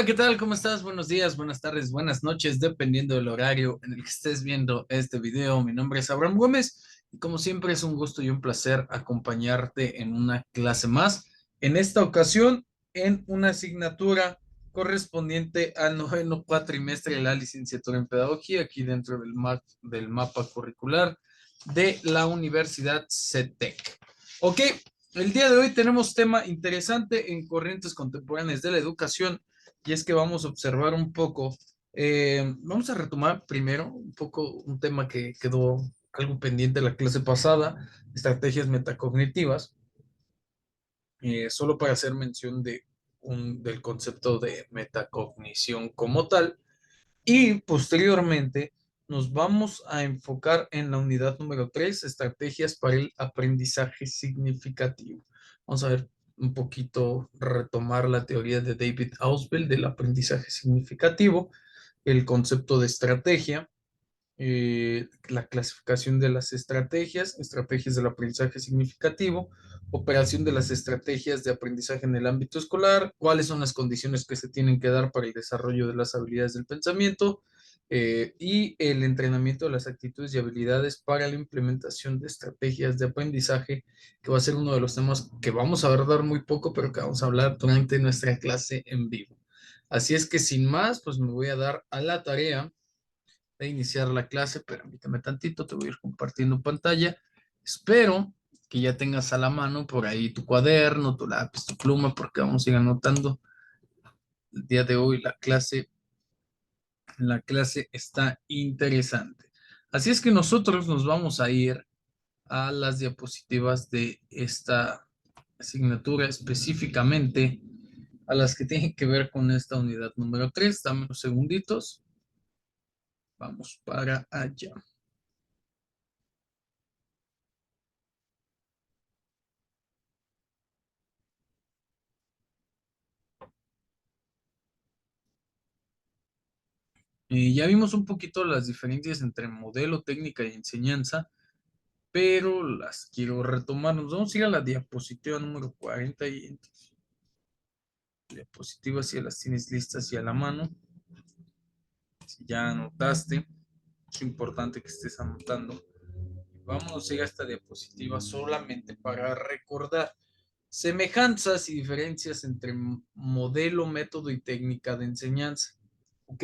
Hola, ¿qué tal? ¿Cómo estás? Buenos días, buenas tardes, buenas noches, dependiendo del horario en el que estés viendo este video. Mi nombre es Abraham Gómez y como siempre es un gusto y un placer acompañarte en una clase más. En esta ocasión, en una asignatura correspondiente al noveno cuatrimestre de la licenciatura en Pedagogía, aquí dentro del mapa curricular de la Universidad CETEC. Ok, el día de hoy tenemos tema interesante en corrientes contemporáneas de la educación y es que vamos a observar un poco, vamos a retomar primero un poco un tema que quedó algo pendiente la clase pasada, estrategias metacognitivas, solo para hacer mención del concepto de metacognición como tal, y posteriormente nos vamos a enfocar en la unidad número 3, estrategias para el aprendizaje significativo. Vamos a ver un poquito, retomar la teoría de David Ausubel del aprendizaje significativo, el concepto de estrategia, la clasificación de las estrategias, estrategias del aprendizaje significativo, operación de las estrategias de aprendizaje en el ámbito escolar, cuáles son las condiciones que se tienen que dar para el desarrollo de las habilidades del pensamiento y el entrenamiento de las actitudes y habilidades para la implementación de estrategias de aprendizaje, que va a ser uno de los temas que vamos a abordar muy poco, pero que vamos a hablar durante nuestra clase en vivo. Así es que sin más, pues me voy a dar a la tarea de iniciar la clase. Permítame tantito, te voy a ir compartiendo pantalla. Espero que ya tengas a la mano por ahí tu cuaderno, tu lápiz, tu pluma, porque vamos a ir anotando el día de hoy la clase está interesante. Así es que nosotros nos vamos a ir a las diapositivas de esta asignatura, específicamente a las que tienen que ver con esta unidad número 3. Dame unos segunditos. Vamos para allá. Ya vimos un poquito las diferencias entre modelo, técnica y enseñanza, pero las quiero retomar. Nos vamos a ir a la diapositiva número 40 y diapositivas si ya las tienes listas y a la mano. Si ya anotaste, es importante que estés anotando. Vamos a ir a esta diapositiva solamente para recordar semejanzas y diferencias entre modelo, método y técnica de enseñanza. ¿Ok?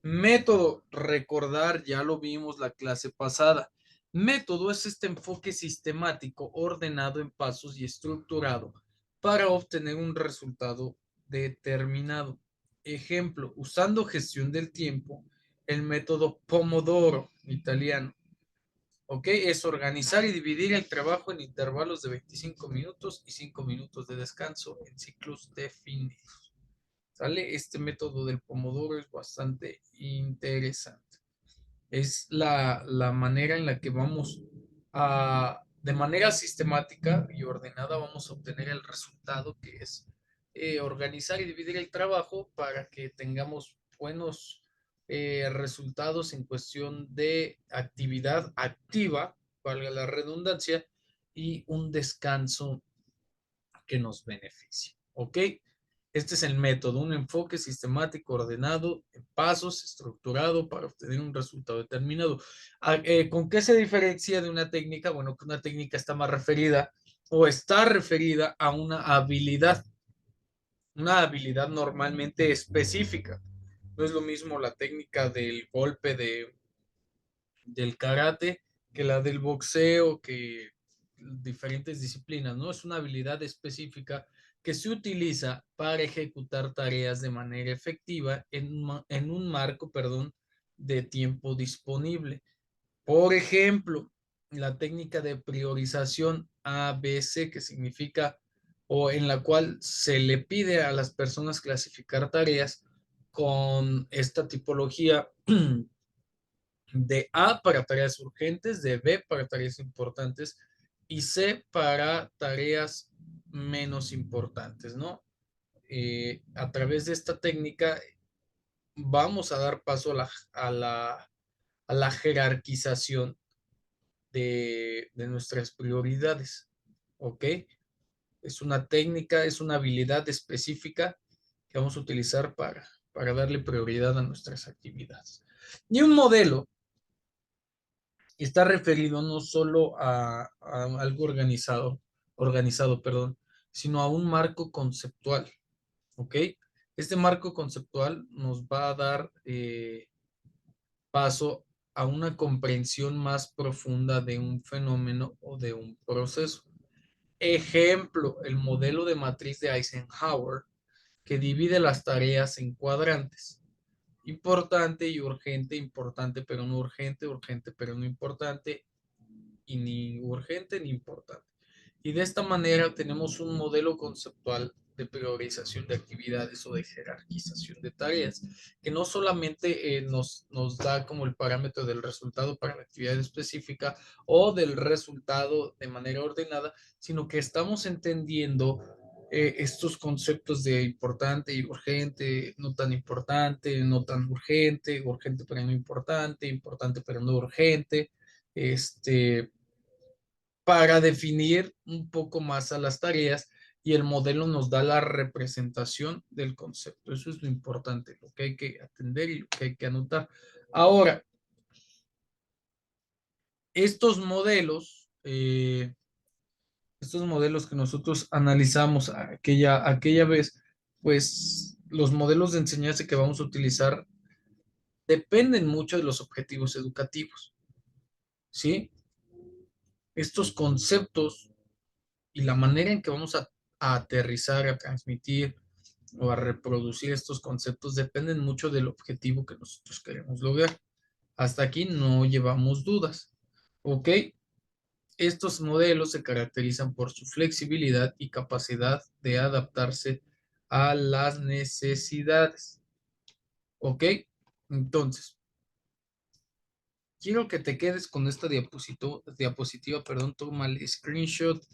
Método, recordar, ya lo vimos la clase pasada. Método es este enfoque sistemático, ordenado en pasos y estructurado para obtener un resultado determinado. Ejemplo, usando gestión del tiempo, el método Pomodoro, italiano. ¿Ok? Es organizar y dividir el trabajo en intervalos de 25 minutos y 5 minutos de descanso en ciclos definidos. ¿Sale? Este método del Pomodoro es bastante interesante. Es la manera en la que vamos de manera sistemática y ordenada, vamos a obtener el resultado que es organizar y dividir el trabajo para que tengamos buenos resultados en cuestión de actividad activa, valga la redundancia, y un descanso que nos beneficie. ¿Ok? Este es el método, un enfoque sistemático, ordenado, en pasos, estructurado para obtener un resultado determinado. ¿Con qué se diferencia de una técnica? Bueno, que una técnica está más referida o está referida a una habilidad normalmente específica. No es lo mismo la técnica del golpe del karate que la del boxeo, que diferentes disciplinas, ¿no? Es una habilidad específica que se utiliza para ejecutar tareas de manera efectiva en un marco, perdón, de tiempo disponible. Por ejemplo, la técnica de priorización ABC, que significa o en la cual se le pide a las personas clasificar tareas con esta tipología de A para tareas urgentes, de B para tareas importantes y C para tareas menos importantes, ¿no? A través de esta técnica vamos a dar paso a la jerarquización de nuestras prioridades, ¿ok? Es una técnica, es una habilidad específica que vamos a utilizar para darle prioridad a nuestras actividades. Y un modelo está referido no solo a algo organizado, perdón, sino a un marco conceptual, ¿ok? Este marco conceptual nos va a dar paso a una comprensión más profunda de un fenómeno o de un proceso. Ejemplo, el modelo de matriz de Eisenhower, que divide las tareas en cuadrantes. Importante y urgente, importante pero no urgente, urgente pero no importante, y ni urgente ni importante. Y de esta manera tenemos un modelo conceptual de priorización de actividades o de jerarquización de tareas, que no solamente nos da como el parámetro del resultado para la actividad específica o del resultado de manera ordenada, sino que estamos entendiendo estos conceptos de importante y urgente, no tan importante, no tan urgente, urgente pero no importante, importante pero no urgente, para definir un poco más a las tareas, y el modelo nos da la representación del concepto. Eso es lo importante, lo que hay que atender y lo que hay que anotar. Ahora, estos estos modelos que nosotros analizamos aquella vez, pues los modelos de enseñanza que vamos a utilizar dependen mucho de los objetivos educativos, ¿sí? Estos conceptos y la manera en que vamos a aterrizar, a transmitir o a reproducir estos conceptos dependen mucho del objetivo que nosotros queremos lograr. Hasta aquí no llevamos dudas. ¿Ok? Estos modelos se caracterizan por su flexibilidad y capacidad de adaptarse a las necesidades. ¿Ok? Entonces, quiero que te quedes con esta diapositiva, perdón, toma el screenshot,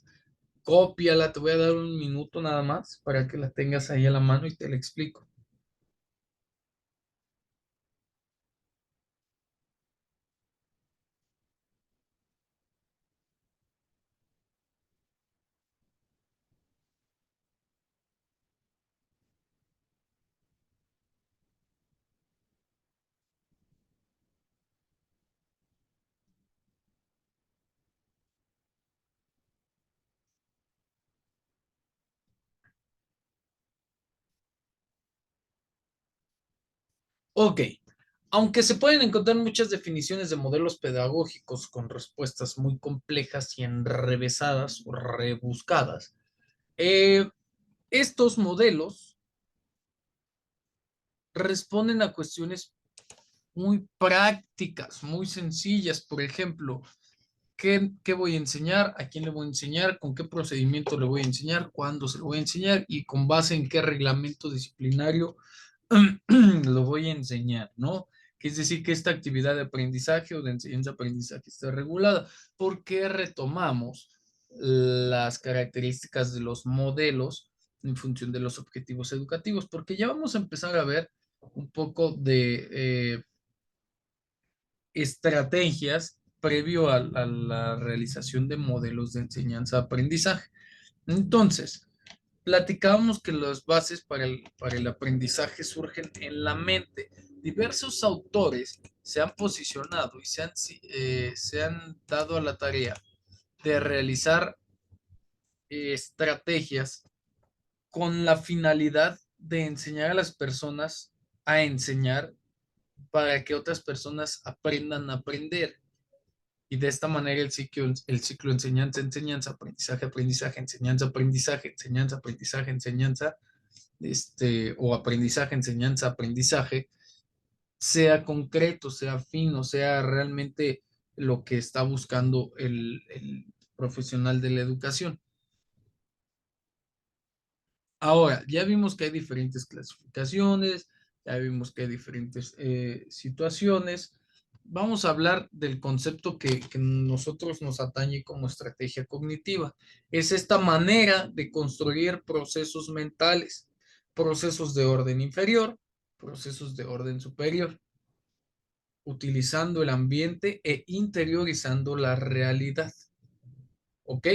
cópiala, te voy a dar un minuto nada más para que la tengas ahí a la mano y te la explico. Ok, aunque se pueden encontrar muchas definiciones de modelos pedagógicos con respuestas muy complejas y enrevesadas o rebuscadas, eh, estos modelos responden a cuestiones muy prácticas, muy sencillas. Por ejemplo, ¿qué voy a enseñar? ¿A quién le voy a enseñar? ¿Con qué procedimiento le voy a enseñar? ¿Cuándo se lo voy a enseñar? ¿Y con base en qué reglamento disciplinario lo voy a enseñar, ¿no? Que es decir, que esta actividad de aprendizaje o de enseñanza-aprendizaje está regulada. ¿Por qué retomamos las características de los modelos en función de los objetivos educativos? Porque ya vamos a empezar a ver un poco de estrategias previo a la realización de modelos de enseñanza-aprendizaje. Entonces, platicábamos que las bases para el aprendizaje surgen en la mente. Diversos autores se han posicionado y se han dado a la tarea de realizar estrategias con la finalidad de enseñar a las personas a enseñar para que otras personas aprendan a aprender. Y de esta manera el ciclo enseñanza, enseñanza, aprendizaje, aprendizaje, enseñanza, aprendizaje, enseñanza, aprendizaje, enseñanza, o aprendizaje, enseñanza, aprendizaje, sea concreto, sea fino, sea realmente lo que está buscando el profesional de la educación. Ahora, ya vimos que hay diferentes clasificaciones, ya vimos que hay diferentes situaciones. Vamos a hablar del concepto que nosotros nos atañe como estrategia cognitiva. Es esta manera de construir procesos mentales, procesos de orden inferior, procesos de orden superior, utilizando el ambiente e interiorizando la realidad. ¿Ok?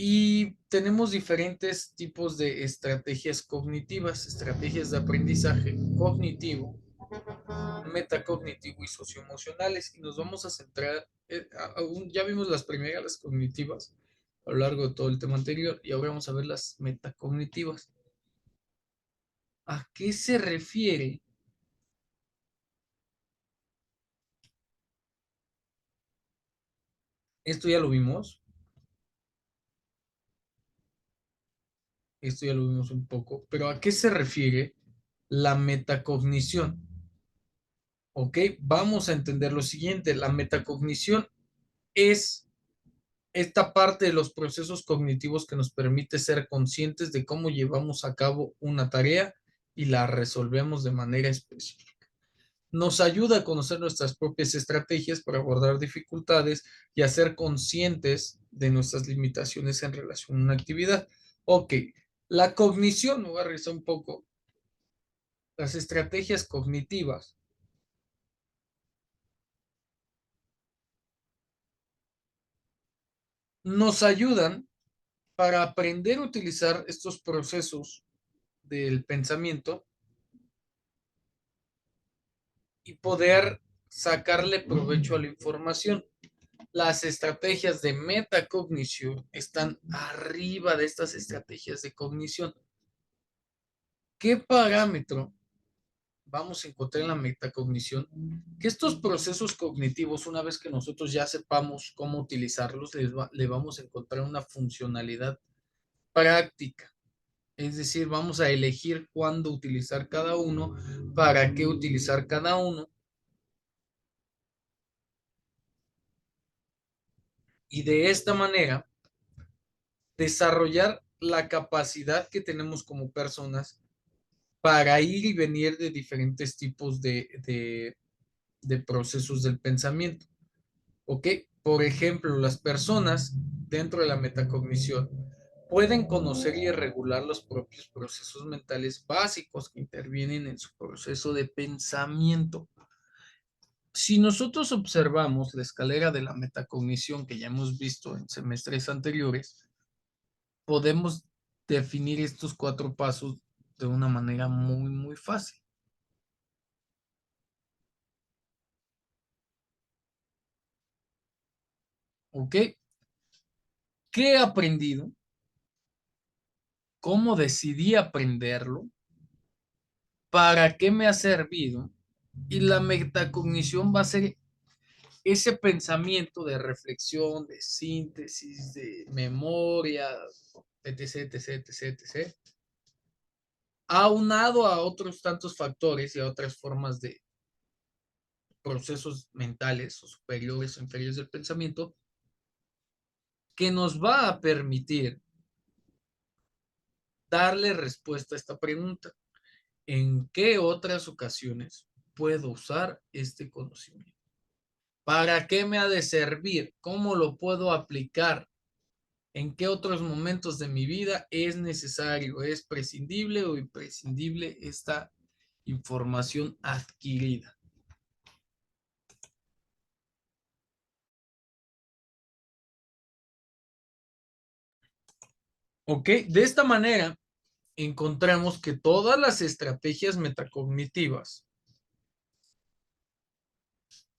Y tenemos diferentes tipos de estrategias cognitivas, estrategias de aprendizaje cognitivo, metacognitivo y socioemocionales. Y nos vamos a centrar, ya vimos las primeras, las cognitivas, a lo largo de todo el tema anterior, y ahora vamos a ver las metacognitivas. ¿A qué se refiere? Esto ya lo vimos, esto ya lo vimos un poco, pero ¿a qué se refiere la metacognición? ¿Ok? Vamos a entender lo siguiente, la metacognición es esta parte de los procesos cognitivos que nos permite ser conscientes de cómo llevamos a cabo una tarea y la resolvemos de manera específica. Nos ayuda a conocer nuestras propias estrategias para abordar dificultades y a ser conscientes de nuestras limitaciones en relación a una actividad. Ok, la cognición, me voy a revisar un poco, las estrategias cognitivas nos ayudan para aprender a utilizar estos procesos del pensamiento y poder sacarle provecho a la información. Las estrategias de metacognición están arriba de estas estrategias de cognición. ¿Qué parámetro vamos a encontrar en la metacognición? Que estos procesos cognitivos, una vez que nosotros ya sepamos cómo utilizarlos, le vamos a encontrar una funcionalidad práctica. Es decir, vamos a elegir cuándo utilizar cada uno, para qué utilizar cada uno. Y de esta manera, desarrollar la capacidad que tenemos como personas para ir y venir de diferentes tipos de procesos del pensamiento. ¿Ok? Por ejemplo, las personas dentro de la metacognición pueden conocer y regular los propios procesos mentales básicos que intervienen en su proceso de pensamiento. Si nosotros observamos la escalera de la metacognición que ya hemos visto en semestres anteriores, podemos definir estos 4 pasos de una manera muy, muy fácil. ¿Ok? ¿Qué he aprendido? ¿Cómo decidí aprenderlo? ¿Para qué me ha servido? Y la metacognición va a ser ese pensamiento de reflexión, de síntesis, de memoria, etc., etc., etc., etc., aunado a otros tantos factores y a otras formas de procesos mentales o superiores o inferiores del pensamiento, que nos va a permitir darle respuesta a esta pregunta. ¿En qué otras ocasiones puedo usar este conocimiento? ¿Para qué me ha de servir? ¿Cómo lo puedo aplicar? ¿En qué otros momentos de mi vida es necesario, es prescindible o imprescindible esta información adquirida? ¿Ok? De esta manera encontramos que todas las estrategias metacognitivas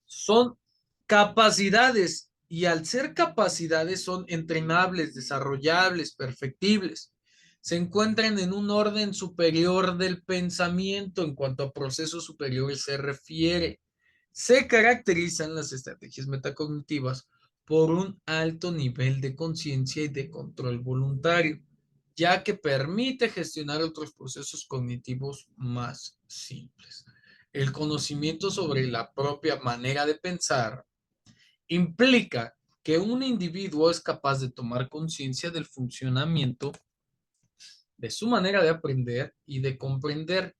son capacidades y al ser capacidades son entrenables, desarrollables, perfectibles. Se encuentran en un orden superior del pensamiento en cuanto a procesos superiores se refiere. Se caracterizan las estrategias metacognitivas por un alto nivel de conciencia y de control voluntario, ya que permite gestionar otros procesos cognitivos más simples. El conocimiento sobre la propia manera de pensar implica que un individuo es capaz de tomar conciencia del funcionamiento de su manera de aprender y de comprender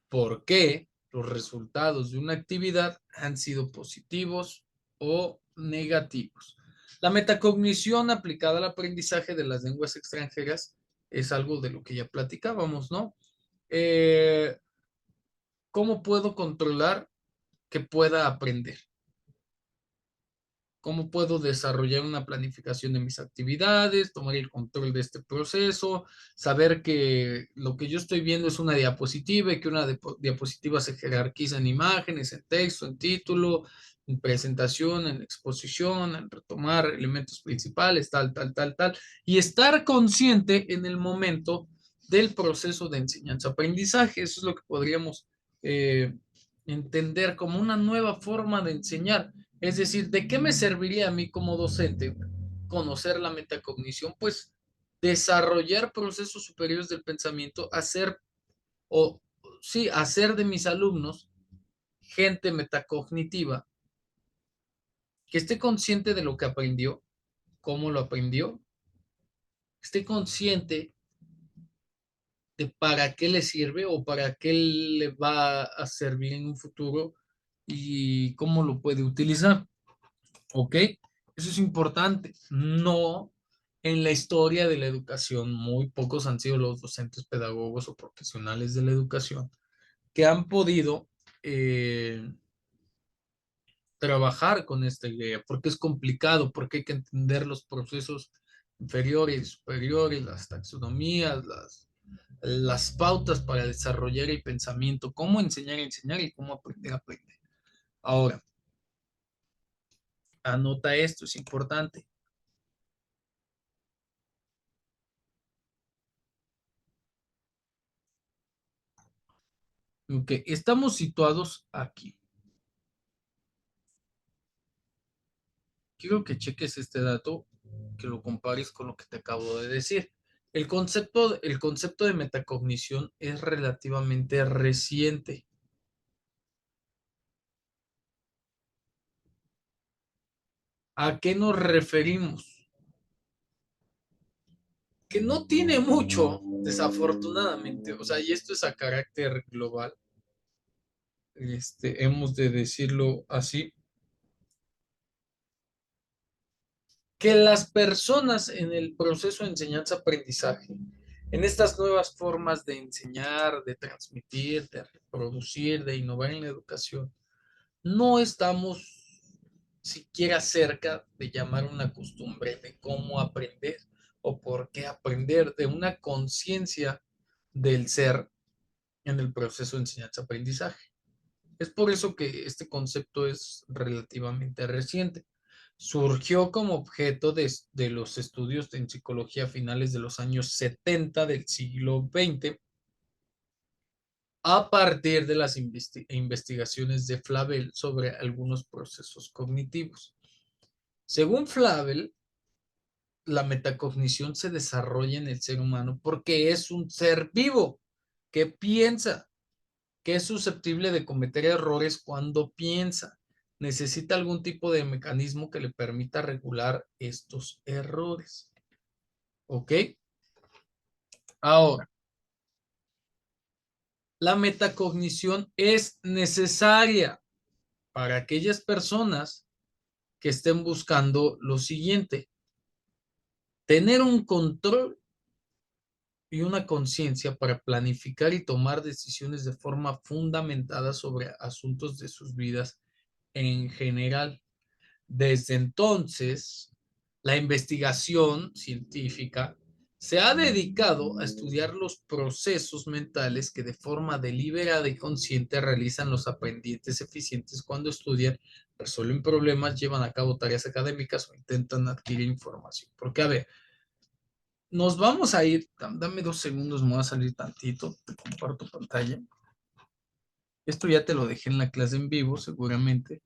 por qué los resultados de una actividad han sido positivos o negativos. La metacognición aplicada al aprendizaje de las lenguas extranjeras es algo de lo que ya platicábamos, ¿no? Eh, ¿Cómo puedo controlar que pueda aprender? ¿Cómo puedo desarrollar una planificación de mis actividades, tomar el control de este proceso, saber que lo que yo estoy viendo es una diapositiva y que una diapositiva se jerarquiza en imágenes, en texto, en título, en presentación, en exposición, en retomar elementos principales, tal, tal, tal, tal, y estar consciente en el momento del proceso de enseñanza-aprendizaje? Eso es lo que podríamos eh, entender como una nueva forma de enseñar. Es decir, ¿de qué me serviría a mí como docente conocer la metacognición? Pues desarrollar procesos superiores del pensamiento, hacer o sí, hacer de mis alumnos gente metacognitiva, que esté consciente de lo que aprendió, cómo lo aprendió, que esté consciente de para qué le sirve o para qué le va a servir en un futuro y cómo lo puede utilizar. ¿Ok? Eso es importante. No en la historia de la educación, muy pocos han sido los docentes, pedagogos o profesionales de la educación que han podido trabajar con esta idea, porque es complicado, porque hay que entender los procesos inferiores y superiores, las taxonomías, las pautas para desarrollar el pensamiento, cómo enseñar a enseñar y cómo aprender a aprender. Ahora, anota esto, es importante. Ok, estamos situados aquí. Quiero que cheques este dato, que lo compares con lo que te acabo de decir. El concepto de metacognición es relativamente reciente. ¿A qué nos referimos? Que no tiene mucho, desafortunadamente. O sea, y esto es a carácter global. Hemos de decirlo así, que las personas en el proceso de enseñanza-aprendizaje, en estas nuevas formas de enseñar, de transmitir, de reproducir, de innovar en la educación, no estamos siquiera cerca de llamar una costumbre de cómo aprender o por qué aprender, de una conciencia del ser en el proceso de enseñanza-aprendizaje. Es por eso que este concepto es relativamente reciente. Surgió como objeto de los estudios en psicología a finales de los años 70 del siglo XX, a partir de las investigaciones de Flavel sobre algunos procesos cognitivos. Según Flavel, la metacognición se desarrolla en el ser humano porque es un ser vivo que piensa, que es susceptible de cometer errores cuando piensa. Necesita algún tipo de mecanismo que le permita regular estos errores. ¿Ok? Ahora, la metacognición es necesaria para aquellas personas que estén buscando lo siguiente: tener un control y una conciencia para planificar y tomar decisiones de forma fundamentada sobre asuntos de sus vidas en general. Desde entonces, la investigación científica se ha dedicado a estudiar los procesos mentales que de forma deliberada y consciente realizan los aprendientes eficientes cuando estudian, resuelven problemas, llevan a cabo tareas académicas o intentan adquirir información. Porque, a ver, nos vamos a ir, dame 2 segundos, me voy a salir tantito, te comparto pantalla. Esto ya te lo dejé en la clase en vivo, seguramente.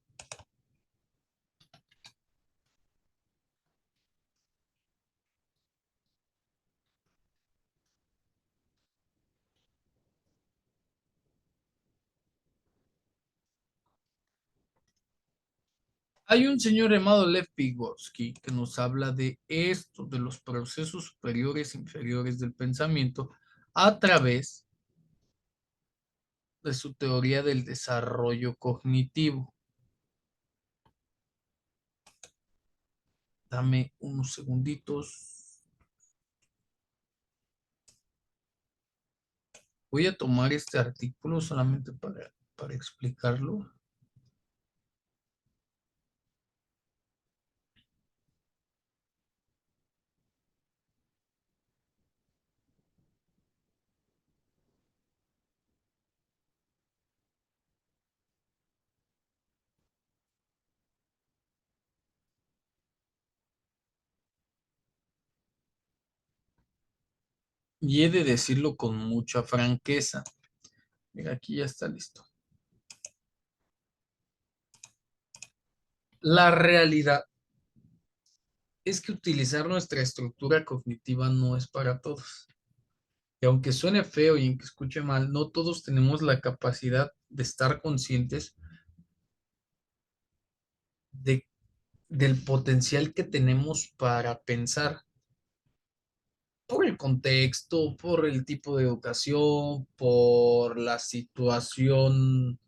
Hay un señor llamado Lev Vygotsky que nos habla de esto, de los procesos superiores e inferiores del pensamiento a través de su teoría del desarrollo cognitivo. Dame unos segunditos. Voy a tomar este artículo solamente para explicarlo. y he de decirlo con mucha franqueza. Mira, aquí ya está listo. La realidad es que utilizar nuestra estructura cognitiva no es para todos. Y aunque suene feo y aunque escuche mal, no todos tenemos la capacidad de estar conscientes de, del potencial que tenemos para pensar por el contexto, por el tipo de educación, por la situación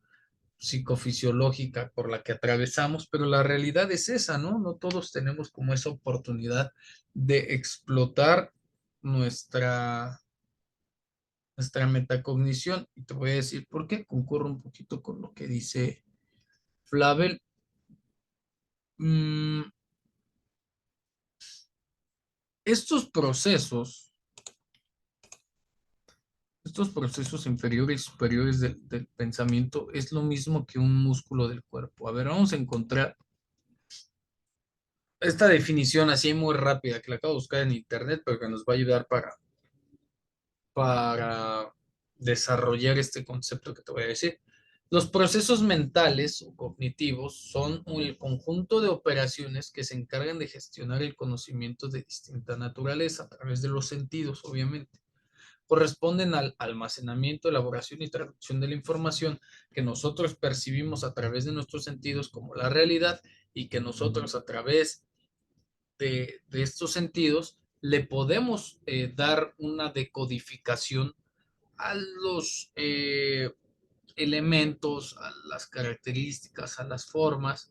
psicofisiológica por la que atravesamos, pero la realidad es esa, ¿no? No todos tenemos como esa oportunidad de explotar nuestra, nuestra metacognición. Y te voy a decir por qué. Concurro un poquito con lo que dice Flavel. Mm, estos procesos, estos procesos inferiores y superiores del pensamiento es lo mismo que un músculo del cuerpo. A ver, vamos a encontrar esta definición así muy rápida que la acabo de buscar en internet, pero que nos va a ayudar para desarrollar este concepto que te voy a decir. Los procesos mentales o cognitivos son el conjunto de operaciones que se encargan de gestionar el conocimiento de distinta naturaleza a través de los sentidos, obviamente. Corresponden al almacenamiento, elaboración y traducción de la información que nosotros percibimos a través de nuestros sentidos como la realidad y que nosotros a través de estos sentidos le podemos dar una decodificación a los elementos, a las características, a las formas,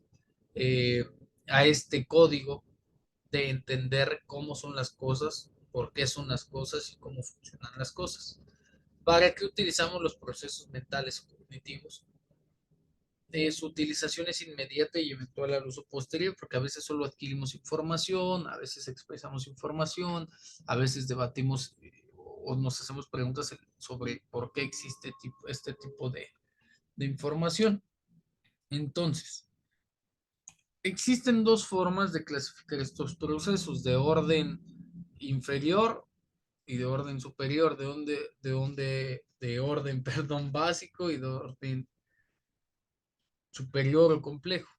eh, a este código de entender cómo son las cosas, por qué son las cosas y cómo funcionan las cosas. ¿Para qué utilizamos los procesos mentales y cognitivos? Su utilización es inmediata y eventual al uso posterior, porque a veces solo adquirimos información, a veces expresamos información, a veces debatimos o nos hacemos preguntas sobre por qué existe este tipo de información. Entonces, existen dos formas de clasificar estos procesos, de orden inferior y de orden superior, de orden, perdón, básico y de orden superior o complejo.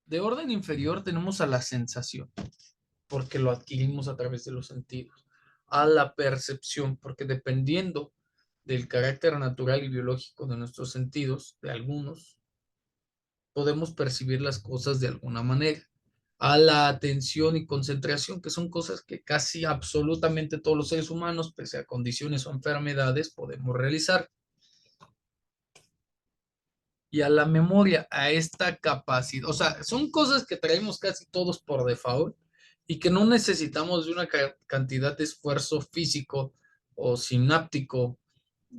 De orden inferior tenemos a la sensación, porque lo adquirimos a través de los sentidos, a la percepción, porque dependiendo del carácter natural y biológico de nuestros sentidos, de algunos, podemos percibir las cosas de alguna manera, a la atención y concentración, que son cosas que casi absolutamente todos los seres humanos, pese a condiciones o enfermedades, podemos realizar. Y a la memoria, a esta capacidad. O sea, son cosas que traemos casi todos por default y que no necesitamos de una cantidad de esfuerzo físico o sináptico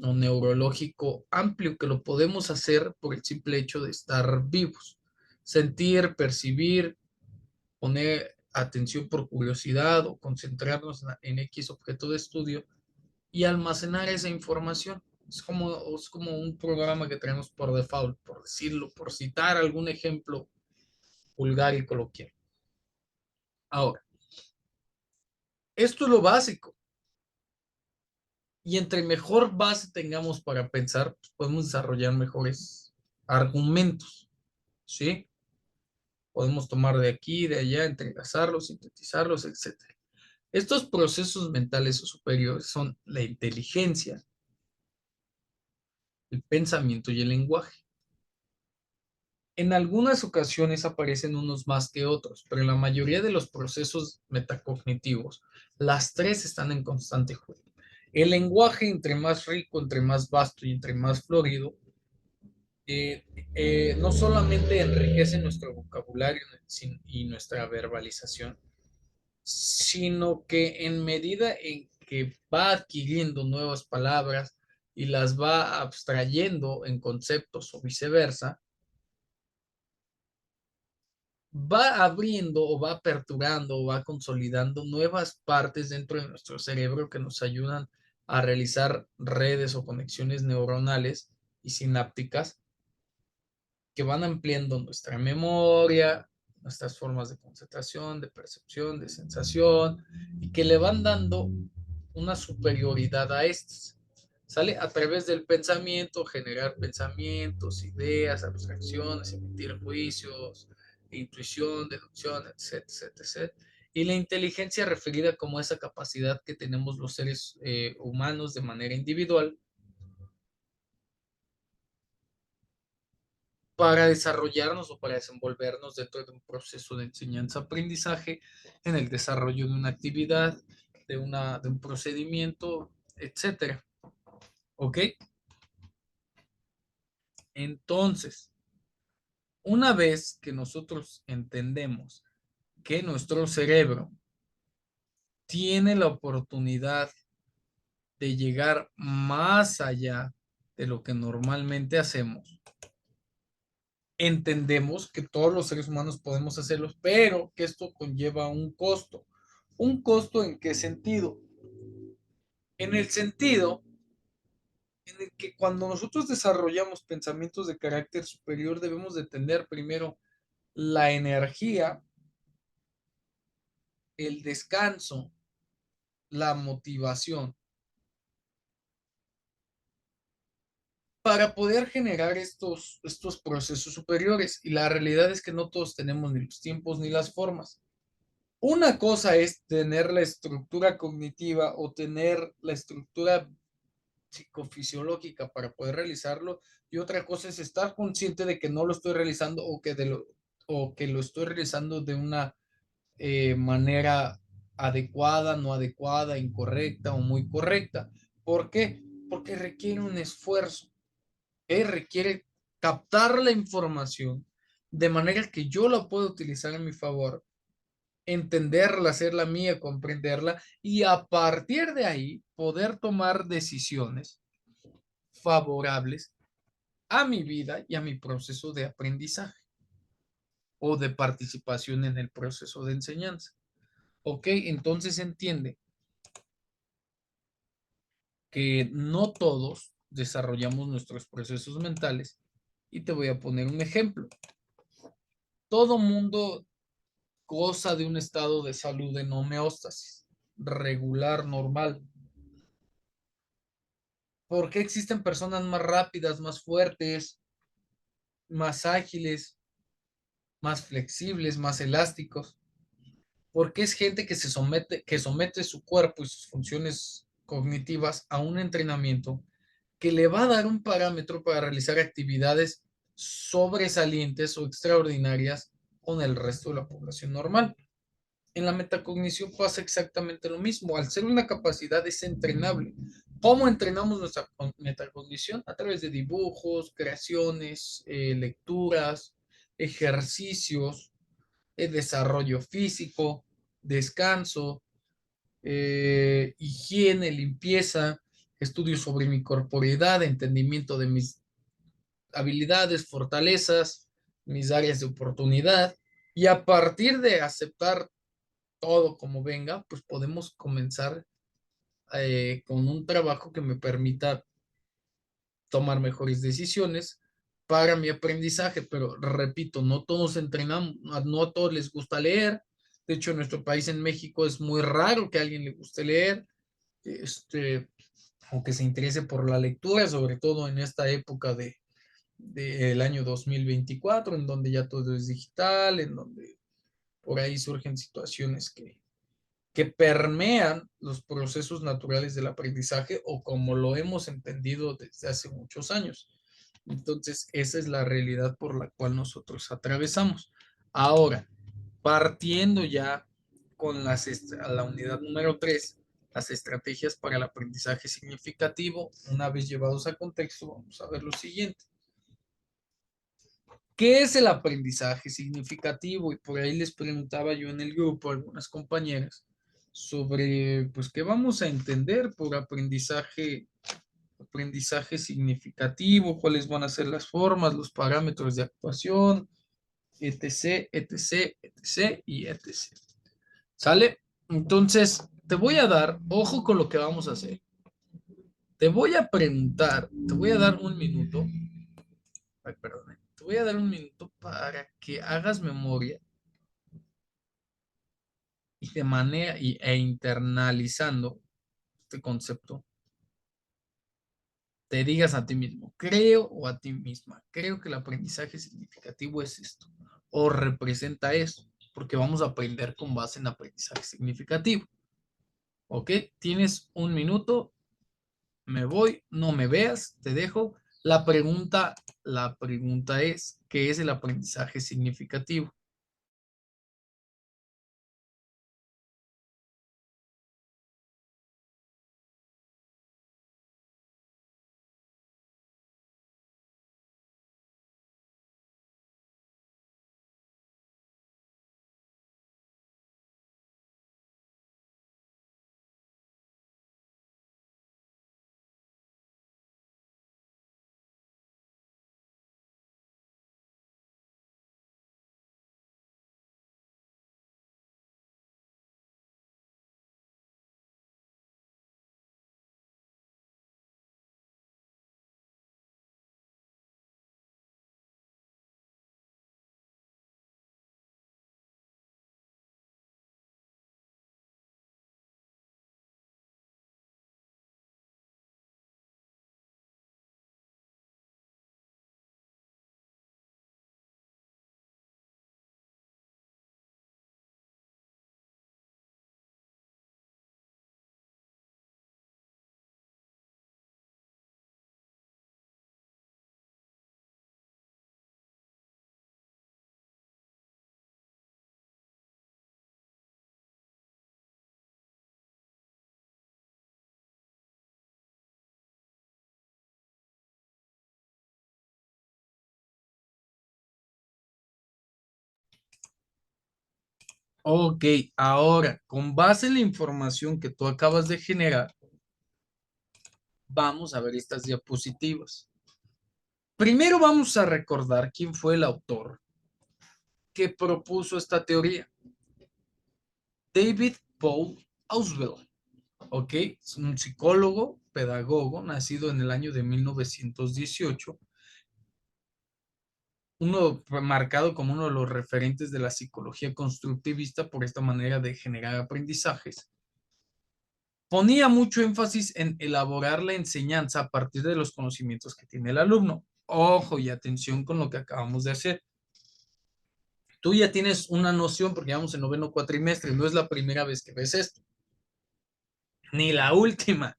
o neurológico amplio, que lo podemos hacer por el simple hecho de estar vivos. Sentir, percibir, poner atención por curiosidad o concentrarnos en X objeto de estudio y almacenar esa información. Es como un programa que tenemos por default, por decirlo, por citar algún ejemplo vulgar y coloquial. Ahora, esto es lo básico. Y entre mejor base tengamos para pensar, pues podemos desarrollar mejores argumentos, ¿sí? Podemos tomar de aquí, de allá, entrelazarlos, sintetizarlos, etcétera. Estos procesos mentales o superiores son la inteligencia, el pensamiento y el lenguaje. En algunas ocasiones aparecen unos más que otros, pero en la mayoría de los procesos metacognitivos, las tres están en constante juego. El lenguaje, entre más rico, entre más vasto y entre más florido, eh, no solamente enriquece nuestro vocabulario y nuestra verbalización, sino que en medida en que va adquiriendo nuevas palabras y las va abstrayendo en conceptos o viceversa, va abriendo o va aperturando o va consolidando nuevas partes dentro de nuestro cerebro que nos ayudan a realizar redes o conexiones neuronales y sinápticas que van ampliando nuestra memoria, nuestras formas de concentración, de percepción, de sensación y que le van dando una superioridad a estas. ¿Sale? A través del pensamiento, generar pensamientos, ideas, abstracciones, emitir juicios, intuición, deducción, etcétera, etcétera. Y la inteligencia referida como esa capacidad que tenemos los seres humanos de manera individual para desarrollarnos o para desenvolvernos dentro de un proceso de enseñanza-aprendizaje, en el desarrollo de una actividad, de un procedimiento, etcétera. ¿Ok? Entonces, una vez que nosotros entendemos que nuestro cerebro tiene la oportunidad de llegar más allá de lo que normalmente hacemos, entendemos que todos los seres humanos podemos hacerlo, pero que esto conlleva un costo. ¿Un costo en qué sentido? En el sentido en el que cuando nosotros desarrollamos pensamientos de carácter superior, debemos de tener primero la energía, el descanso, la motivación para poder generar estos procesos superiores. Y la realidad es que no todos tenemos ni los tiempos ni las formas. Una cosa es tener la estructura cognitiva o tener la estructura psicofisiológica para poder realizarlo, y otra cosa es estar consciente de que no lo estoy realizando o que lo estoy realizando de una manera adecuada, no adecuada, incorrecta o muy correcta. ¿Por qué? Porque requiere un esfuerzo, requiere captar la información de manera que yo la pueda utilizar en mi favor, entenderla, hacerla mía, comprenderla y a partir de ahí poder tomar decisiones favorables a mi vida y a mi proceso de aprendizaje o de participación en el proceso de enseñanza. Ok, entonces entiende que no todos desarrollamos nuestros procesos mentales y te voy a poner un ejemplo. Todo mundo goza de un estado de salud en homeostasis, regular, normal. ¿Por qué existen personas más rápidas, más fuertes, más ágiles, más flexibles, más elásticos? Porque es gente que somete su cuerpo y sus funciones cognitivas a un entrenamiento que le va a dar un parámetro para realizar actividades sobresalientes o extraordinarias con el resto de la población normal. En la metacognición pasa exactamente lo mismo. Al ser una capacidad es entrenable. ¿Cómo entrenamos nuestra metacognición? A través de dibujos, creaciones, lecturas, ejercicios, desarrollo físico, descanso, higiene, limpieza, estudios sobre mi corporeidad, entendimiento de mis habilidades, fortalezas, mis áreas de oportunidad. Y a partir de aceptar todo como venga, pues podemos comenzar con un trabajo que me permita tomar mejores decisiones para mi aprendizaje. Pero repito, no todos entrenamos, no a todos les gusta leer. De hecho, en nuestro país, en México, es muy raro que a alguien le guste leer, o que se interese por la lectura, sobre todo en esta época del año 2024, en donde ya todo es digital, en donde por ahí surgen situaciones que permean los procesos naturales del aprendizaje o como lo hemos entendido desde hace muchos años. Entonces, esa es la realidad por la cual nosotros atravesamos. Ahora, partiendo ya con la unidad número 3, las estrategias para el aprendizaje significativo, una vez llevados a contexto, vamos a ver lo siguiente. ¿Qué es el aprendizaje significativo? Y por ahí les preguntaba yo en el grupo a algunas compañeras sobre, pues, qué vamos a entender por aprendizaje significativo, cuáles van a ser las formas, los parámetros de actuación, etc., etc., etc. y etc. ¿Sale? Entonces, te voy a dar, ojo con lo que vamos a hacer. Te voy a preguntar, te voy a dar un minuto, ay, perdón, te voy a dar un minuto para que hagas memoria y de manera e internalizando este concepto, te digas a ti mismo, creo o a ti misma, creo que el aprendizaje significativo es esto o representa eso, porque vamos a aprender con base en aprendizaje significativo. ¿Ok? Tienes un minuto, me voy, no me veas, te dejo. La pregunta es, ¿qué es el aprendizaje significativo? Ok, ahora, con base en la información que tú acabas de generar, vamos a ver estas diapositivas. Primero vamos a recordar quién fue el autor que propuso esta teoría. David Paul Ausubel, ¿ok? Es un psicólogo, pedagogo, nacido en el año de 1918, uno marcado como uno de los referentes de la psicología constructivista por esta manera de generar aprendizajes. Ponía mucho énfasis en elaborar la enseñanza a partir de los conocimientos que tiene el alumno. Ojo y atención con lo que acabamos de hacer. Tú ya tienes una noción porque vamos en noveno cuatrimestre, no es la primera vez que ves esto, ni la última,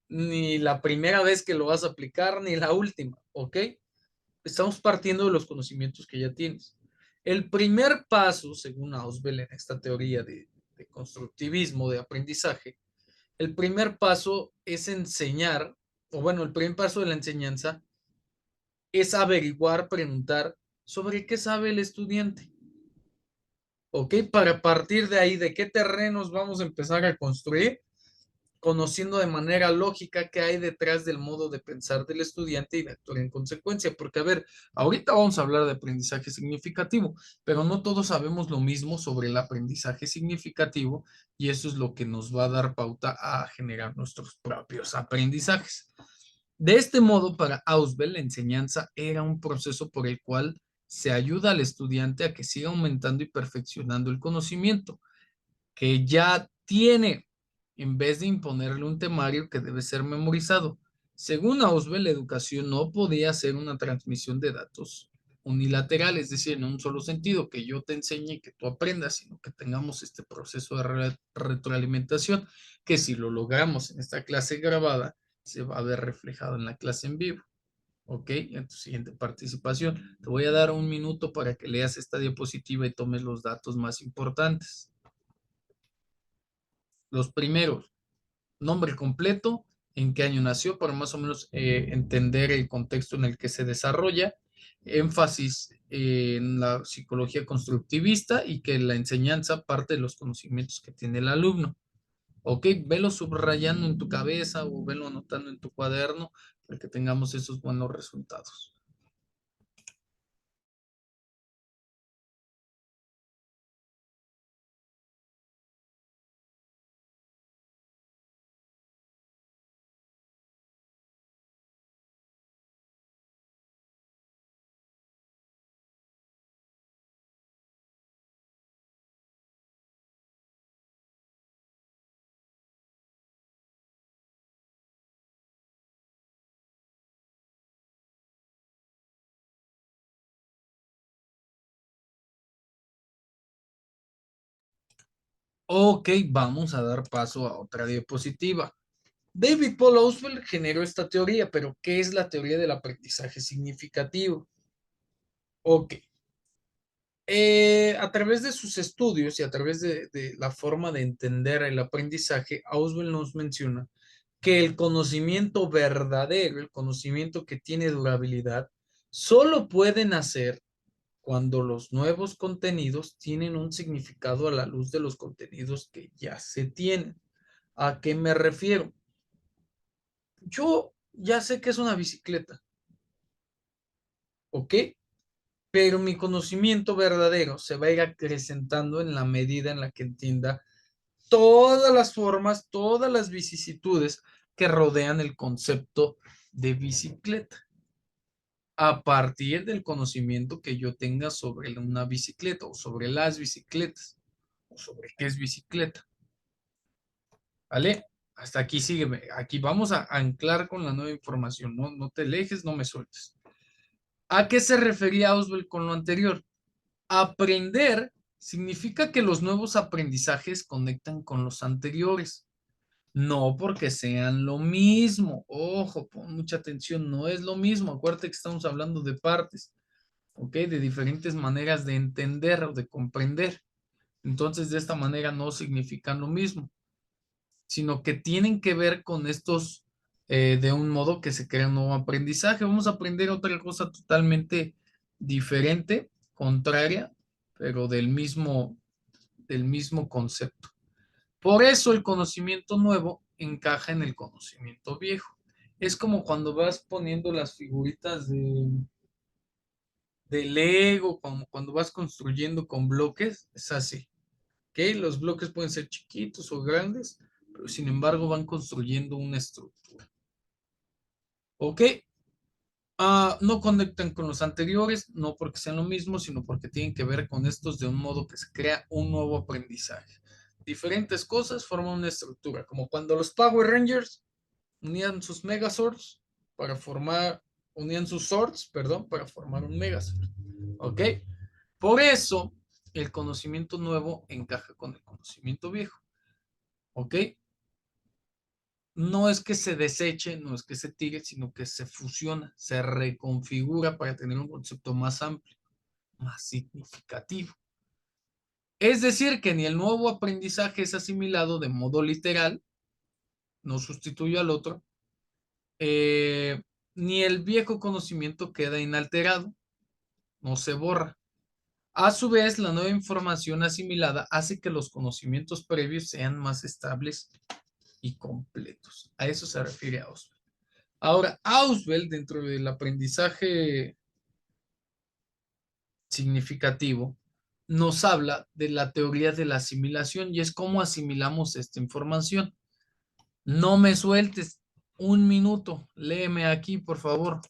ni la primera vez que lo vas a aplicar, ni la última, ¿ok? Estamos partiendo de los conocimientos que ya tienes. El primer paso, según Ausubel en esta teoría de constructivismo, de aprendizaje, el primer paso es enseñar, o bueno, el primer paso de la enseñanza es averiguar, preguntar sobre qué sabe el estudiante. ¿Ok? Para partir de ahí, ¿de qué terrenos vamos a empezar a construir? Conociendo de manera lógica qué hay detrás del modo de pensar del estudiante y de actuar en consecuencia. Porque, a ver, ahorita vamos a hablar de aprendizaje significativo, pero no todos sabemos lo mismo sobre el aprendizaje significativo y eso es lo que nos va a dar pauta a generar nuestros propios aprendizajes. De este modo, para Ausubel, la enseñanza era un proceso por el cual se ayuda al estudiante a que siga aumentando y perfeccionando el conocimiento que ya tiene, en vez de imponerle un temario que debe ser memorizado. Según Ausubel, la educación no podía ser una transmisión de datos unilateral, es decir, en un solo sentido, que yo te enseñe y que tú aprendas, sino que tengamos este proceso de retroalimentación, que si lo logramos en esta clase grabada, se va a ver reflejado en la clase en vivo. ¿Ok? En tu siguiente participación. Te voy a dar un minuto para que leas esta diapositiva y tomes los datos más importantes. Los primeros, nombre completo, en qué año nació, para más o menos entender el contexto en el que se desarrolla, énfasis en la psicología constructivista y que la enseñanza parte de los conocimientos que tiene el alumno. Ok, velo subrayando en tu cabeza o velo anotando en tu cuaderno para que tengamos esos buenos resultados. Ok, vamos a dar paso a otra diapositiva. David Paul Ausubel generó esta teoría, pero ¿qué es la teoría del aprendizaje significativo? Ok. A través de sus estudios y a través de la forma de entender el aprendizaje, Ausubel nos menciona que el conocimiento verdadero, el conocimiento que tiene durabilidad, solo puede nacer cuando los nuevos contenidos tienen un significado a la luz de los contenidos que ya se tienen. ¿A qué me refiero? Yo ya sé que es una bicicleta, ¿ok? Pero mi conocimiento verdadero se va a ir acrecentando en la medida en la que entienda todas las formas, todas las vicisitudes que rodean el concepto de bicicleta, a partir del conocimiento que yo tenga sobre una bicicleta o sobre las bicicletas o sobre qué es bicicleta. ¿Vale? Hasta aquí sígueme. Aquí vamos a anclar con la nueva información. No, no te alejes, no me sueltes. ¿A qué se refería Auswell con lo anterior? Aprender significa que los nuevos aprendizajes conectan con los anteriores. No porque sean lo mismo. Ojo, pon mucha atención, no es lo mismo. Acuérdate que estamos hablando de partes, ¿ok? De diferentes maneras de entender o de comprender. Entonces, de esta manera no significan lo mismo, sino que tienen que ver con estos, de un modo que se crea un nuevo aprendizaje. Vamos a aprender otra cosa totalmente diferente, contraria, pero del mismo concepto. Por eso el conocimiento nuevo encaja en el conocimiento viejo. Es como cuando vas poniendo las figuritas de Lego, como cuando vas construyendo con bloques, es así. ¿Ok? Los bloques pueden ser chiquitos o grandes, pero sin embargo van construyendo una estructura. ¿Ok? No conectan con los anteriores, no porque sean lo mismo, sino porque tienen que ver con estos de un modo que se crea un nuevo aprendizaje. Diferentes cosas forman una estructura, como cuando los Power Rangers unían sus Megazords para formar, unían sus Swords, perdón, para formar un Megazord. ¿Ok? Por eso el conocimiento nuevo encaja con el conocimiento viejo. ¿Ok? No es que se deseche, no es que se tire, sino que se fusiona, se reconfigura para tener un concepto más amplio, más significativo. Es decir, que ni el nuevo aprendizaje es asimilado de modo literal, no sustituye al otro, eh, ni el viejo conocimiento queda inalterado, no se borra. A su vez, la nueva información asimilada hace que los conocimientos previos sean más estables y completos. A eso se refiere Auswell. Ahora, Auswell, dentro del aprendizaje significativo, nos habla de la teoría de la asimilación y es cómo asimilamos esta información. No me sueltes un minuto, léeme aquí, por favor.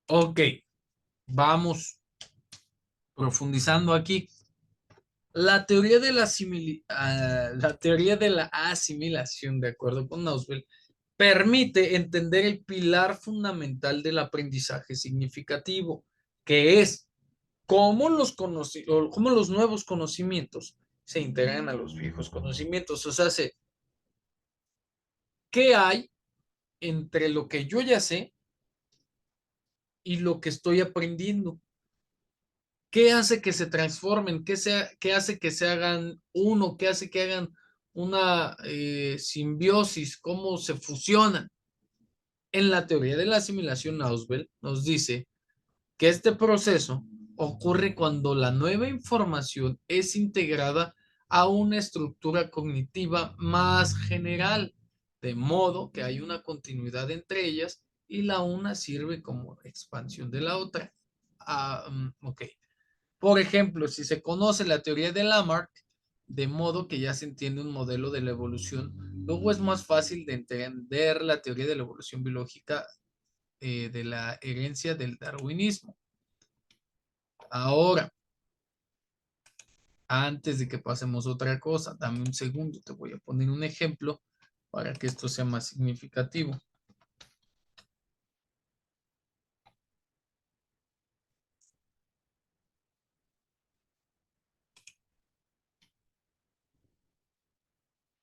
Ok, vamos profundizando aquí. La teoría de la asimilación, de acuerdo con Auswell, permite entender el pilar fundamental del aprendizaje significativo, que es cómo los nuevos conocimientos se integran a los viejos conocimientos. O sea, ¿qué hay entre lo que yo ya sé y lo que estoy aprendiendo? ¿Qué hace que se transformen? ¿Qué hace que se hagan uno? ¿Qué hace que hagan una simbiosis? ¿Cómo se fusionan? En la teoría de la asimilación, Auswell nos dice que este proceso ocurre cuando la nueva información es integrada a una estructura cognitiva más general, de modo que hay una continuidad entre ellas y la una sirve como expansión de la otra. Ok. Por ejemplo, si se conoce la teoría de Lamarck, de modo que ya se entiende un modelo de la evolución Luego es más fácil de entender la teoría de la evolución biológica de la herencia del darwinismo. Ahora, antes de que pasemos a otra cosa, dame un segundo, te voy a poner un ejemplo para que esto sea más significativo.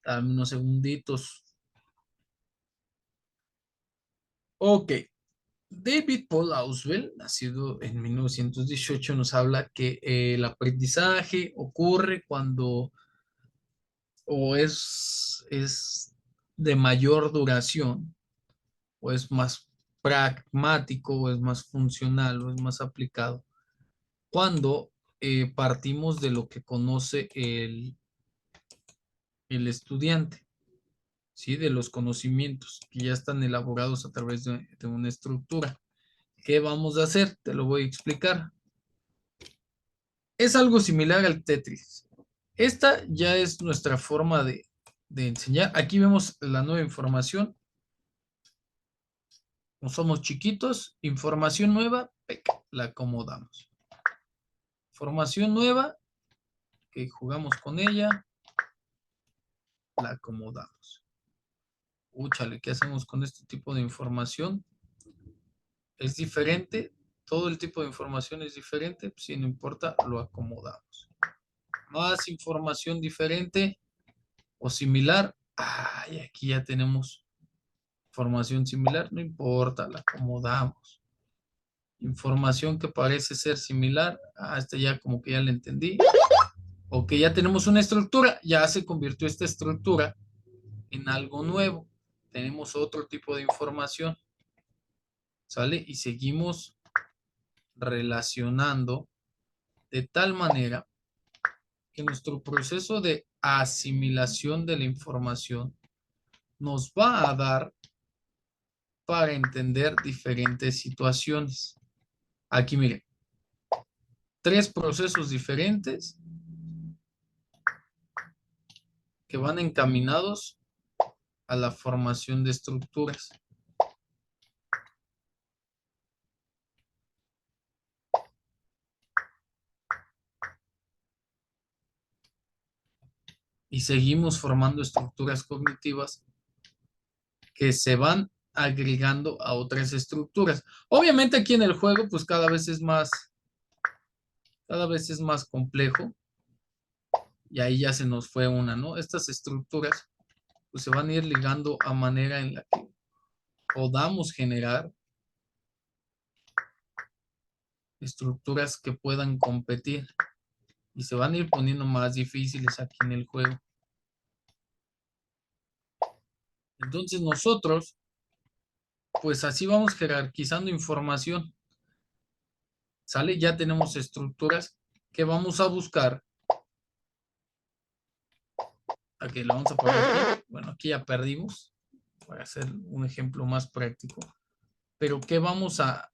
Dame unos segunditos. Ok. David Paul Ausubel, nacido en 1918, nos habla que el aprendizaje ocurre cuando o es de mayor duración, o es más pragmático, o es más funcional, o es más aplicado, cuando partimos de lo que conoce el estudiante, ¿sí? De los conocimientos que ya están elaborados a través de una estructura. ¿Qué vamos a hacer? Te lo voy a explicar. Es algo similar al Tetris. Esta ya es nuestra forma de enseñar. Aquí vemos la nueva información. Como somos chiquitos, información nueva, la acomodamos. Información nueva, que jugamos con ella, la acomodamos. Úchale, ¿qué hacemos con este tipo de información? Es diferente, todo el tipo de información es diferente, si no importa, lo acomodamos. Más información diferente o similar. Ay, aquí ya tenemos información similar, no importa, la acomodamos. Información que parece ser similar, esta ya como que ya la entendí. O que ya tenemos una estructura, ya se convirtió esta estructura en algo nuevo. Tenemos otro tipo de información, ¿sale? Y seguimos relacionando de tal manera que nuestro proceso de asimilación de la información nos va a dar para entender diferentes situaciones. Aquí miren, tres procesos diferentes que van encaminados a la formación de estructuras. Y seguimos formando estructuras cognitivas que se van agregando a otras estructuras. Obviamente aquí en el juego, pues cada vez es más complejo y ahí ya se nos fue una, ¿no? Estas estructuras pues se van a ir ligando a manera en la que podamos generar estructuras que puedan competir y se van a ir poniendo más difíciles aquí en el juego. Entonces nosotros, pues así vamos jerarquizando información, ¿sale? Ya tenemos estructuras que vamos a buscar. Aquí lo vamos a poner aquí. Bueno, aquí ya perdimos, para hacer un ejemplo más práctico. Pero ¿qué vamos a...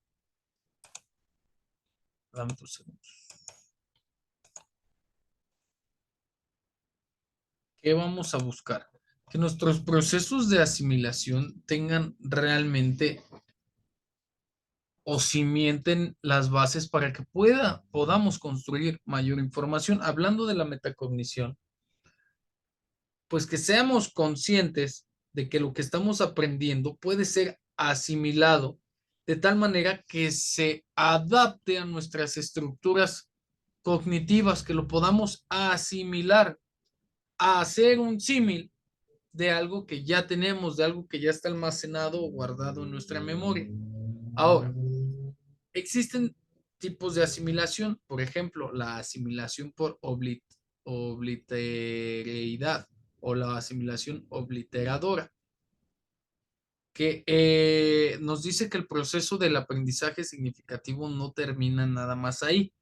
Dame 2 segundos. ¿Qué vamos a buscar? Que nuestros procesos de asimilación tengan realmente o cimienten las bases para que podamos construir mayor información. Hablando de la metacognición, pues que seamos conscientes de que lo que estamos aprendiendo puede ser asimilado de tal manera que se adapte a nuestras estructuras cognitivas, que lo podamos asimilar, a hacer un símil de algo que ya tenemos, de algo que ya está almacenado o guardado en nuestra memoria. Ahora, existen tipos de asimilación, por ejemplo, la asimilación por oblitereidad o la asimilación obliteradora, que nos dice que el proceso del aprendizaje significativo no termina nada más ahí.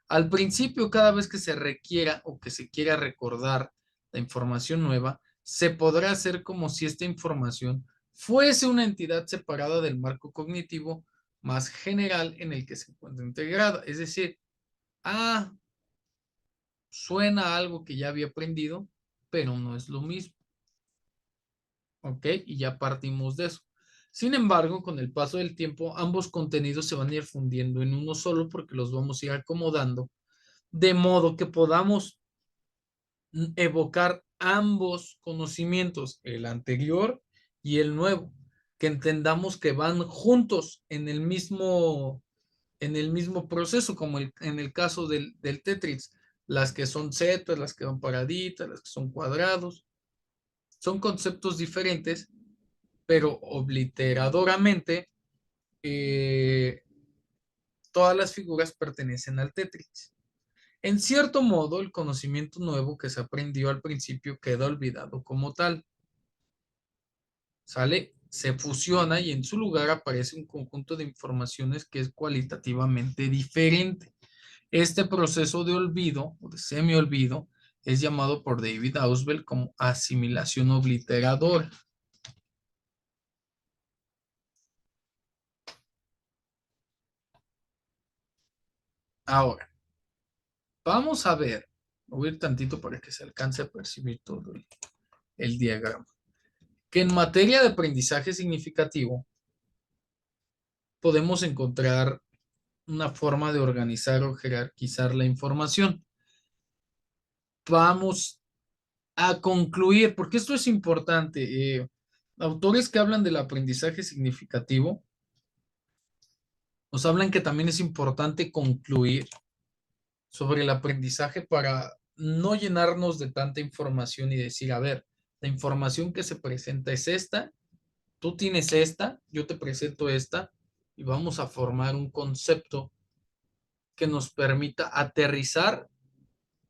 Al principio, cada vez que se requiera o que se quiera recordar la información nueva, se podrá hacer como si esta información fuese una entidad separada del marco cognitivo más general en el que se encuentra integrada. Es decir, ah, suena a algo que ya había aprendido, pero no es lo mismo. ¿ok? Y ya partimos de eso. Sin embargo, con el paso del tiempo, ambos contenidos se van a ir fundiendo en uno solo porque los vamos a ir acomodando, de modo que podamos evocar ambos conocimientos, el anterior y el nuevo, que entendamos que van juntos en el mismo proceso, como en el caso del Tetris, las que son zetas, las que son paraditas, las que son cuadrados, son conceptos diferentes, pero obliteradoramente eh, todas las figuras pertenecen al Tetris. En cierto modo, el conocimiento nuevo que se aprendió al principio queda olvidado como tal. ¿Sale? Se fusiona y en su lugar aparece un conjunto de informaciones que es cualitativamente diferente. Este proceso de olvido o de semi-olvido es llamado por David Ausubel como asimilación obliteradora. Ahora, vamos a ver, voy a ir tantito para que se alcance a percibir todo el diagrama, que en materia de aprendizaje significativo podemos encontrar una forma de organizar o jerarquizar la información. Vamos a concluir, porque esto es importante. Autores que hablan del aprendizaje significativo nos hablan que también es importante concluir sobre el aprendizaje para no llenarnos de tanta información y decir, a ver, la información que se presenta es esta, tú tienes esta, yo te presento esta, y vamos a formar un concepto que nos permita aterrizar,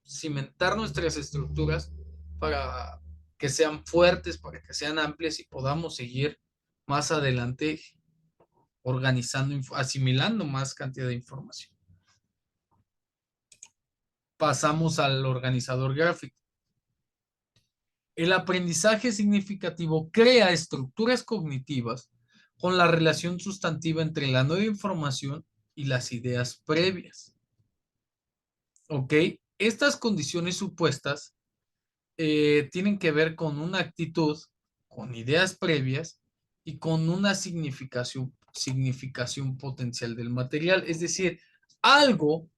cimentar nuestras estructuras para que sean fuertes, para que sean amplias y podamos seguir más adelante organizando, asimilando más cantidad de información. Pasamos al organizador gráfico. El aprendizaje significativo crea estructuras cognitivas con la relación sustantiva entre la nueva información y las ideas previas. ¿Ok? Estas condiciones supuestas tienen que ver con una actitud, con ideas previas y con una significación potencial del material. Es decir, algo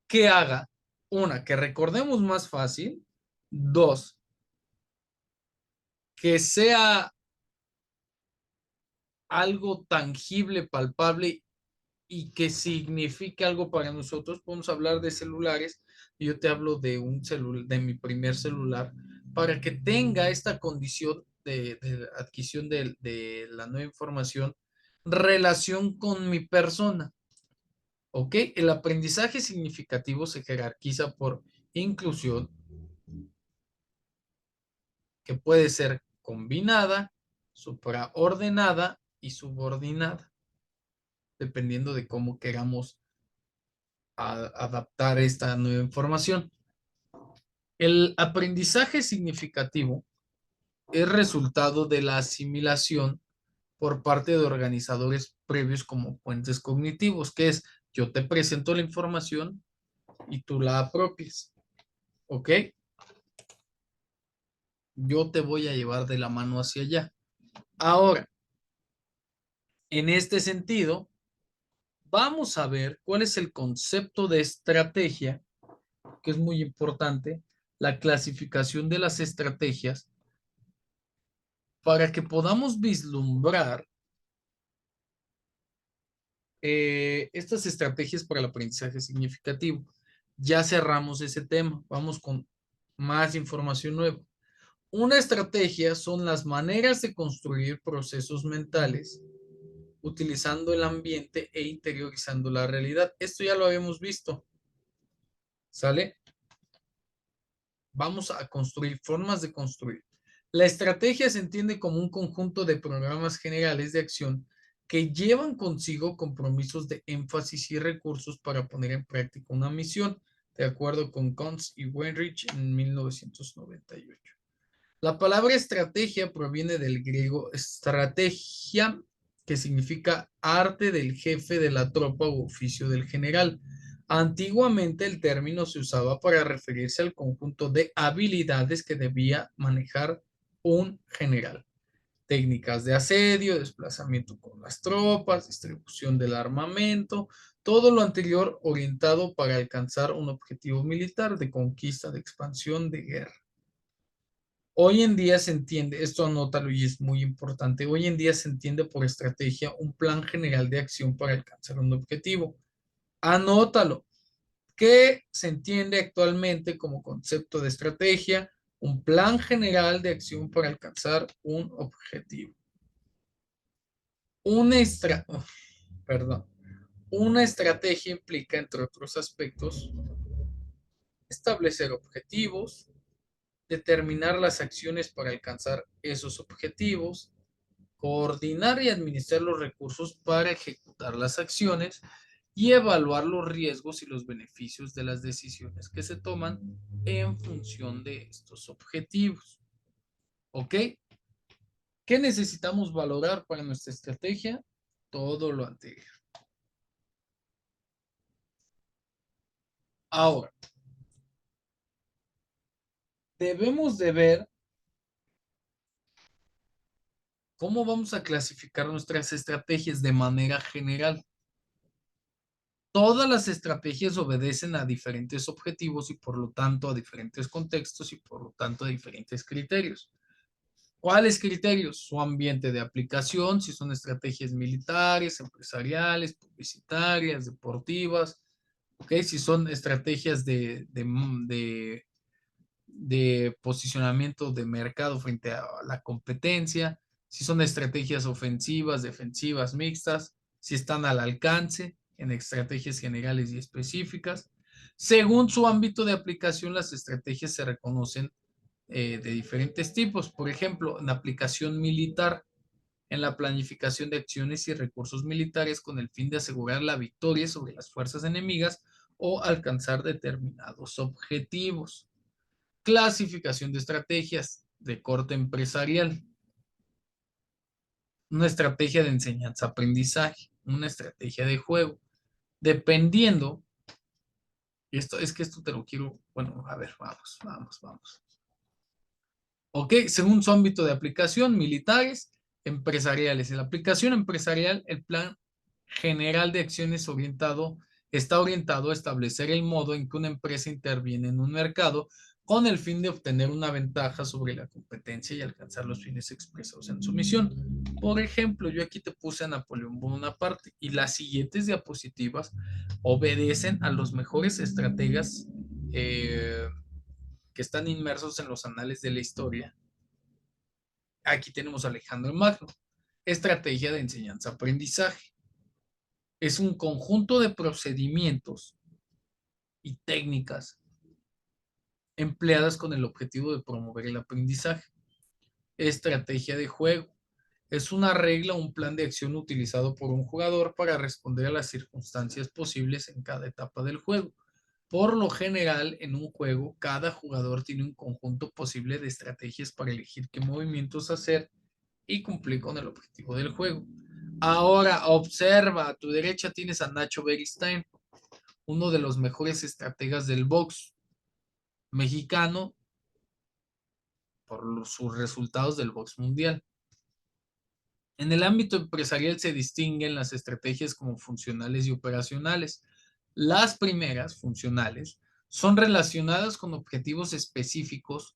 que haga, una, que recordemos más fácil, dos, que sea algo tangible, palpable y que signifique algo para nosotros. Podemos hablar de celulares y yo te hablo de un celular, de mi primer celular, para que tenga esta condición de adquisición de la nueva información, relación con mi persona. ¿Ok? El aprendizaje significativo se jerarquiza por inclusión, que puede ser combinada, supraordenada y subordinada, dependiendo de cómo queramos adaptar esta nueva información. El aprendizaje significativo es resultado de la asimilación por parte de organizadores previos como puentes cognitivos, que es yo te presento la información y tú la apropias. ¿Ok? Yo te voy a llevar de la mano hacia allá. Ahora, en este sentido, vamos a ver cuál es el concepto de estrategia, que es muy importante, la clasificación de las estrategias, para que podamos vislumbrar estas estrategias para el aprendizaje significativo. Ya cerramos ese tema, vamos con más información nueva. Una estrategia son las maneras de construir procesos mentales utilizando el ambiente e interiorizando la realidad. Esto ya lo habíamos visto, ¿sale? Vamos a construir formas de construir. La estrategia se entiende como un conjunto de programas generales de acción que llevan consigo compromisos de énfasis y recursos para poner en práctica una misión, de acuerdo con Kuntz y Weinrich en 1998. La palabra estrategia proviene del griego estrategia, que significa arte del jefe de la tropa u oficio del general. Antiguamente el término se usaba para referirse al conjunto de habilidades que debía manejar un general. Técnicas de asedio, desplazamiento con las tropas, distribución del armamento, todo lo anterior orientado para alcanzar un objetivo militar de conquista, de expansión, de guerra. Hoy en día se entiende, esto anótalo y es muy importante, hoy en día se entiende por estrategia un plan general de acción para alcanzar un objetivo. Anótalo. ¿Qué se entiende actualmente como concepto de estrategia? Un plan general de acción para alcanzar un objetivo. Una estra- uf, perdón. Una estrategia implica, entre otros aspectos, establecer objetivos, determinar las acciones para alcanzar esos objetivos, coordinar y administrar los recursos para ejecutar las acciones y evaluar los riesgos y los beneficios de las decisiones que se toman en función de estos objetivos. ¿Ok? ¿Qué necesitamos valorar para nuestra estrategia? Todo lo anterior. Ahora, debemos de ver cómo vamos a clasificar nuestras estrategias de manera general. Todas las estrategias obedecen a diferentes objetivos y por lo tanto a diferentes contextos y por lo tanto a diferentes criterios. ¿Cuáles criterios? Su ambiente de aplicación, si son estrategias militares, empresariales, publicitarias, deportivas, ¿ok? Si son estrategias de posicionamiento de mercado frente a la competencia, si son estrategias ofensivas, defensivas, mixtas, si están al alcance en estrategias generales y específicas. Según su ámbito de aplicación, las estrategias se reconocen de diferentes tipos. Por ejemplo, en aplicación militar, en la planificación de acciones y recursos militares con el fin de asegurar la victoria sobre las fuerzas enemigas o alcanzar determinados objetivos. Clasificación de estrategias de corte empresarial, una estrategia de enseñanza-aprendizaje, una estrategia de juego, dependiendo, esto es que esto te lo quiero, bueno, a ver, vamos. Ok, según su ámbito de aplicación, militares, empresariales. En la aplicación empresarial, el plan general de acciones está orientado a establecer el modo en que una empresa interviene en un mercado con el fin de obtener una ventaja sobre la competencia y alcanzar los fines expresados en su misión. Por ejemplo, yo aquí te puse a Napoleón Bonaparte y las siguientes diapositivas obedecen a los mejores estrategas que están inmersos en los anales de la historia. Aquí tenemos a Alejandro Magno. Estrategia de enseñanza-aprendizaje. Es un conjunto de procedimientos y técnicas empleadas con el objetivo de promover el aprendizaje. Estrategia de juego. Es una regla o un plan de acción utilizado por un jugador para responder a las circunstancias posibles en cada etapa del juego. Por lo general, en un juego, cada jugador tiene un conjunto posible de estrategias para elegir qué movimientos hacer y cumplir con el objetivo del juego. Ahora, observa, a tu derecha tienes a Nacho Beristain, uno de los mejores estrategas del box mexicano por sus resultados del box mundial. En el ámbito empresarial se distinguen las estrategias como funcionales y operacionales. Las primeras, funcionales, son relacionadas con objetivos específicos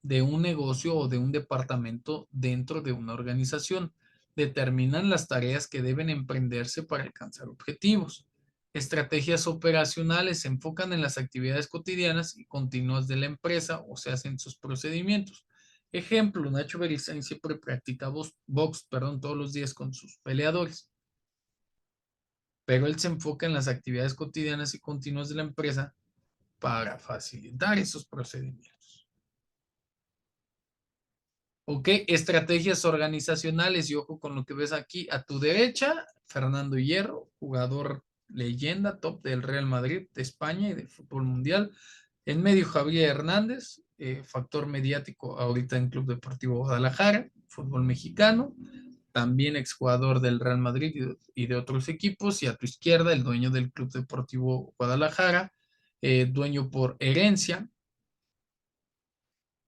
de un negocio o de un departamento dentro de una organización. Determinan las tareas que deben emprenderse para alcanzar objetivos. Estrategias operacionales se enfocan en las actividades cotidianas y continuas de la empresa, o se hacen sus procedimientos. Ejemplo, Nacho Beristain siempre practica box, todos los días con sus peleadores, pero él se enfoca en las actividades cotidianas y continuas de la empresa para facilitar esos procedimientos. Ok, estrategias organizacionales y ojo con lo que ves aquí. A tu derecha, Fernando Hierro, jugador leyenda, top del Real Madrid, de España y del fútbol mundial. En medio, Javier Hernández, factor mediático ahorita en Club Deportivo Guadalajara, fútbol mexicano, también exjugador del Real Madrid y de otros equipos. Y a tu izquierda, el dueño del Club Deportivo Guadalajara, dueño por herencia,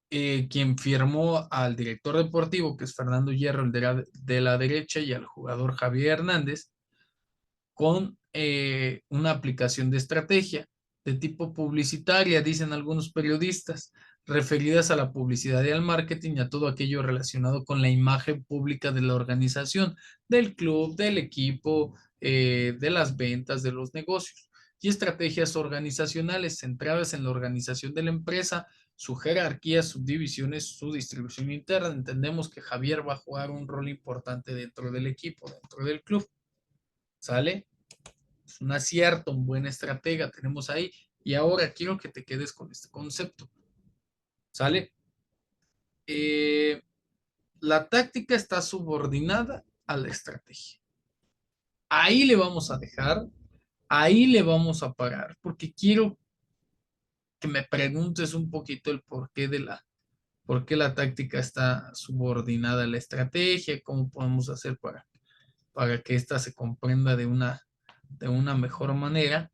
quien firmó al director deportivo, que es Fernando Hierro, el de la derecha, y al jugador Javier Hernández, con una aplicación de estrategia de tipo publicitaria, dicen algunos periodistas, referidas a la publicidad y al marketing y a todo aquello relacionado con la imagen pública de la organización, del club, del equipo, de las ventas, de los negocios. Y estrategias organizacionales centradas en la organización de la empresa, su jerarquía, subdivisiones, su distribución interna. Entendemos que Javier va a jugar un rol importante dentro del equipo, dentro del club. ¿Sale? Es un acierto, un buen estratega tenemos ahí. Y ahora quiero que te quedes con este concepto. ¿Sale? Eh, la táctica está subordinada a la estrategia. Ahí le vamos a dejar, ahí le vamos a parar, porque quiero que me preguntes un poquito el porqué por qué la táctica está subordinada a la estrategia, cómo podemos hacer para que ésta se comprenda de una mejor manera.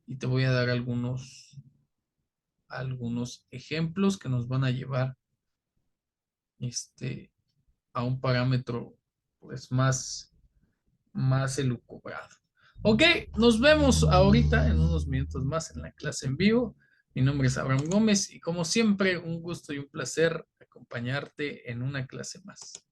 Y te voy a dar algunos ejemplos que nos van a llevar este, a un parámetro pues más elucubrado. Ok, nos vemos ahorita en unos minutos más en la clase en vivo. Mi nombre es Abraham Gómez y como siempre, un gusto y un placer acompañarte en una clase más.